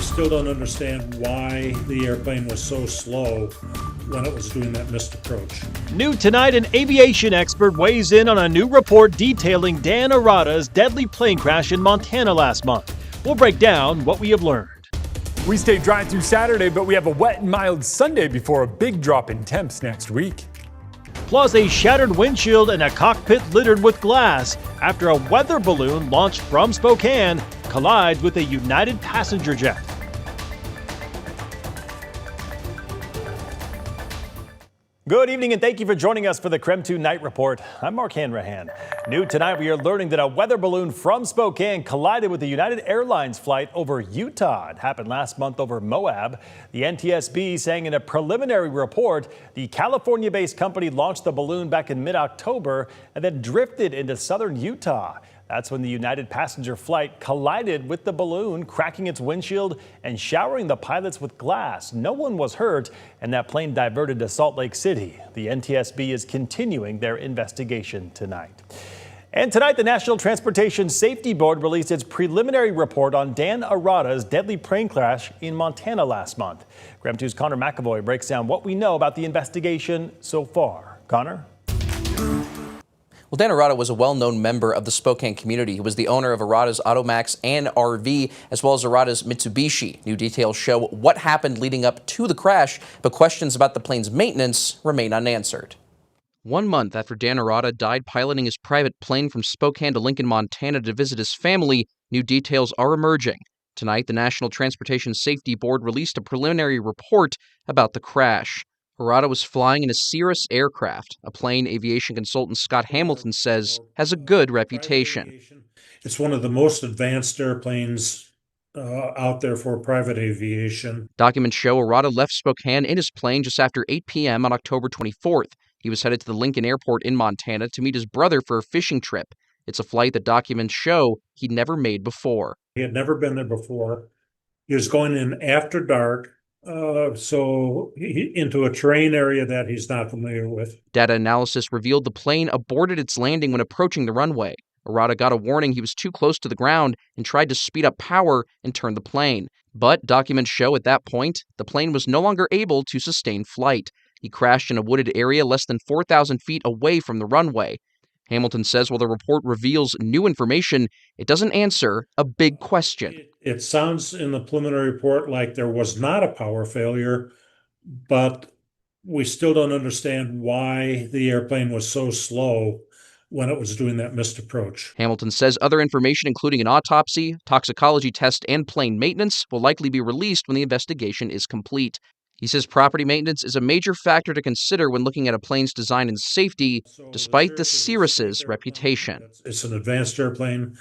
still don't understand why the airplane was so slow when it was doing that missed approach. New tonight, an aviation expert weighs in on a new report detailing Dan Arrotta's deadly plane crash in Montana last month. We'll break down what we have learned. We stay dry through Saturday, but we have a wet and mild Sunday before a big drop in temps next week. Plus, a shattered windshield and a cockpit littered with glass after a weather balloon launched from Spokane collides with a United passenger jet. Good evening and thank you for joining us for the KREM 2 Night Report. I'm Mark Hanrahan. New tonight, we are learning that a weather balloon from Spokane collided with a United Airlines flight over Utah. It happened last month over Moab. The NTSB saying in a preliminary report, the California-based company launched the balloon back in mid-October and then drifted into southern Utah. That's when the United passenger flight collided with the balloon, cracking its windshield and showering the pilots with glass. No one was hurt, and that plane diverted to Salt Lake City. The NTSB is continuing their investigation tonight. And tonight, the National Transportation Safety Board released its preliminary report on Dan Arrotta's deadly plane crash in Montana last month. KREM 2's Connor McAvoy breaks down what we know about the investigation so far. Connor? Well, Dan Arrotta was a well-known member of the Spokane community. He was the owner of Arrotta's Automax and RV, as well as Arrotta's Mitsubishi. New details show what happened leading up to the crash, but questions about the plane's maintenance remain unanswered. 1 month after Dan Arrotta died piloting his private plane from Spokane to Lincoln, Montana to visit his family, new details are emerging. Tonight, the National Transportation Safety Board released a preliminary report about the crash. Arrotta was flying in a Cirrus aircraft, a plane aviation consultant Scott Hamilton says has a good reputation. It's one of the most advanced airplanes out there for private aviation. Documents show Arrotta left Spokane in his plane just after 8 p.m. on October 24th. He was headed to the Lincoln Airport in Montana to meet his brother for a fishing trip. It's a flight that documents show he'd never made before. He had never been there before. He was going in after dark. Into a terrain area that he's not familiar with. Data analysis revealed the plane aborted its landing when approaching the runway. Arrotta got a warning he was too close to the ground and tried to speed up power and turn the plane. But documents show at that point, the plane was no longer able to sustain flight. He crashed in a wooded area less than 4,000 feet away from the runway. Hamilton says while the report reveals new information, it doesn't answer a big question. It sounds in the preliminary report like there was not a power failure, but we still don't understand why the airplane was so slow when it was doing that missed approach. Hamilton says other information, including an autopsy, toxicology test, and plane maintenance, will likely be released when the investigation is complete. He says property maintenance is a major factor to consider when looking at a plane's design and safety, despite the Cirrus's reputation. It's an advanced airplane,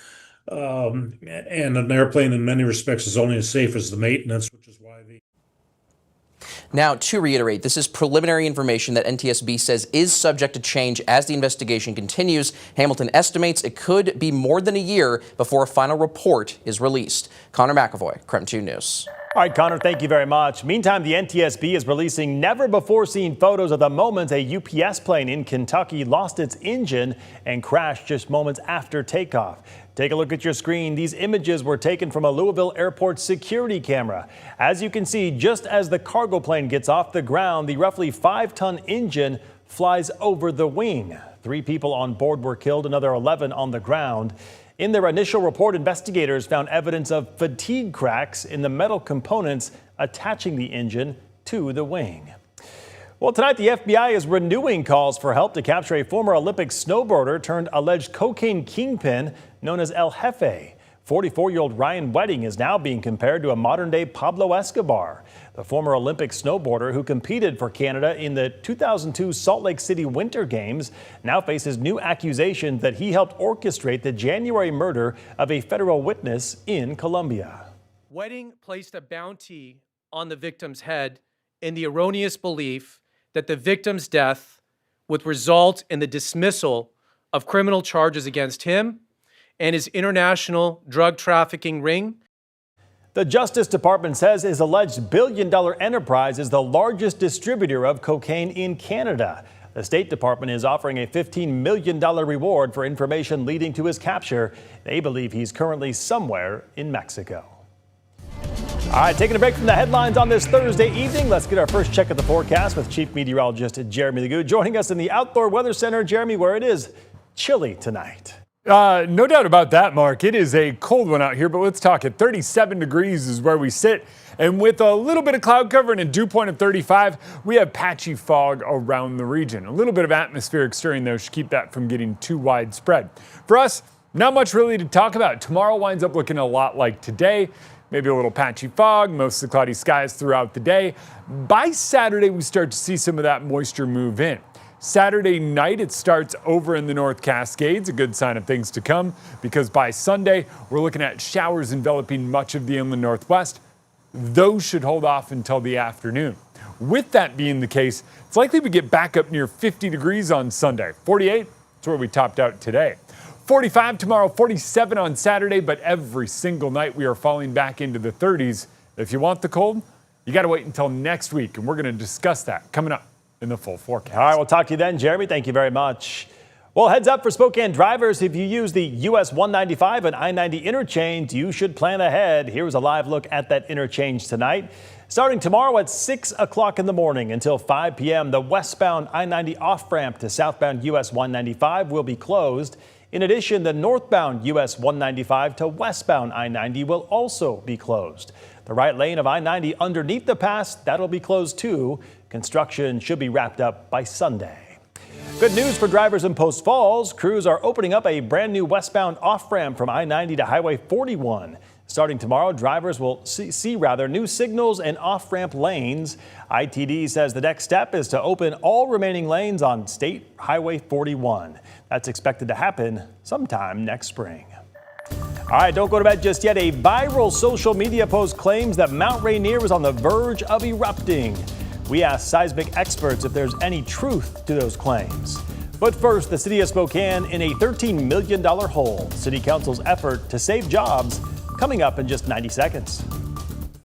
and an airplane in many respects is only as safe as the maintenance, which is why the... Now, to reiterate, this is preliminary information that NTSB says is subject to change as the investigation continues. Hamilton estimates it could be more than a year before a final report is released. Connor McAvoy, KREM 2 News. All right, Connor, thank you very much. Meantime, the NTSB is releasing never-before-seen photos of the moment a UPS plane in Kentucky lost its engine and crashed just moments after takeoff. Take a look at your screen. These images were taken from a Louisville airport security camera. As you can see, just as the cargo plane gets off the ground, the roughly 5-ton engine flies over the wing. 3 people on board were killed, another 11 on the ground. In their initial report, investigators found evidence of fatigue cracks in the metal components attaching the engine to the wing. Well, tonight the FBI is renewing calls for help to capture a former Olympic snowboarder turned alleged cocaine kingpin known as El Jefe. 44-year-old Ryan Wedding is now being compared to a modern-day Pablo Escobar. The former Olympic snowboarder who competed for Canada in the 2002 Salt Lake City Winter Games now faces new accusations that he helped orchestrate the January murder of a federal witness in Colombia. Wedding placed a bounty on the victim's head in the erroneous belief that the victim's death would result in the dismissal of criminal charges against him and his international drug trafficking ring. The Justice Department says his alleged billion-dollar enterprise is the largest distributor of cocaine in Canada. The State Department is offering a $15 million reward for information leading to his capture. They believe he's currently somewhere in Mexico. All right, taking a break from the headlines on this Thursday evening. Let's get our first check of the forecast with Chief Meteorologist Jeremy Lagoud joining us in the Outdoor Weather Center. Jeremy, where it is chilly tonight. No doubt about that, Mark. It is a cold one out here, but let's talk it. 37 degrees is where we sit. And with a little bit of cloud cover and a dew point of 35, we have patchy fog around the region. A little bit of atmospheric stirring, though, should keep that from getting too widespread. For us, not much really to talk about. Tomorrow winds up looking a lot like today. Maybe a little patchy fog, mostly cloudy skies throughout the day. By Saturday, we start to see some of that moisture move in. Saturday night, it starts over in the North Cascades, a good sign of things to come, because by Sunday, we're looking at showers enveloping much of the inland Northwest. Those should hold off until the afternoon. With that being the case, it's likely we get back up near 50 degrees on Sunday. 48, that's where we topped out today. 45 tomorrow, 47 on Saturday, but every single night we are falling back into the 30s. If you want the cold, you got to wait until next week, and we're going to discuss that coming up in the full forecast. All right, we'll talk to you then, Jeremy. Thank you very much. Well, heads up for Spokane drivers. If you use the US 195 and I-90 interchange, you should plan ahead. Here's a live look at that interchange tonight. Starting tomorrow at 6 o'clock in the morning until 5 p.m., the westbound I-90 off-ramp to southbound US 195 will be closed. In addition, the northbound US 195 to westbound I-90 will also be closed. The right lane of I-90 underneath the pass, that'll be closed too. Construction should be wrapped up by Sunday. Good news for drivers in Post Falls. Crews are opening up a brand new westbound off-ramp from I-90 to Highway 41. Starting tomorrow, drivers will see new signals and off-ramp lanes. ITD says the next step is to open all remaining lanes on State Highway 41. That's expected to happen sometime next spring. All right, don't go to bed just yet. A viral social media post claims that Mount Rainier was on the verge of erupting. We asked seismic experts if there's any truth to those claims. But first, the city of Spokane in a $13 million hole. City Council's effort to save jobs coming up in just 90 seconds.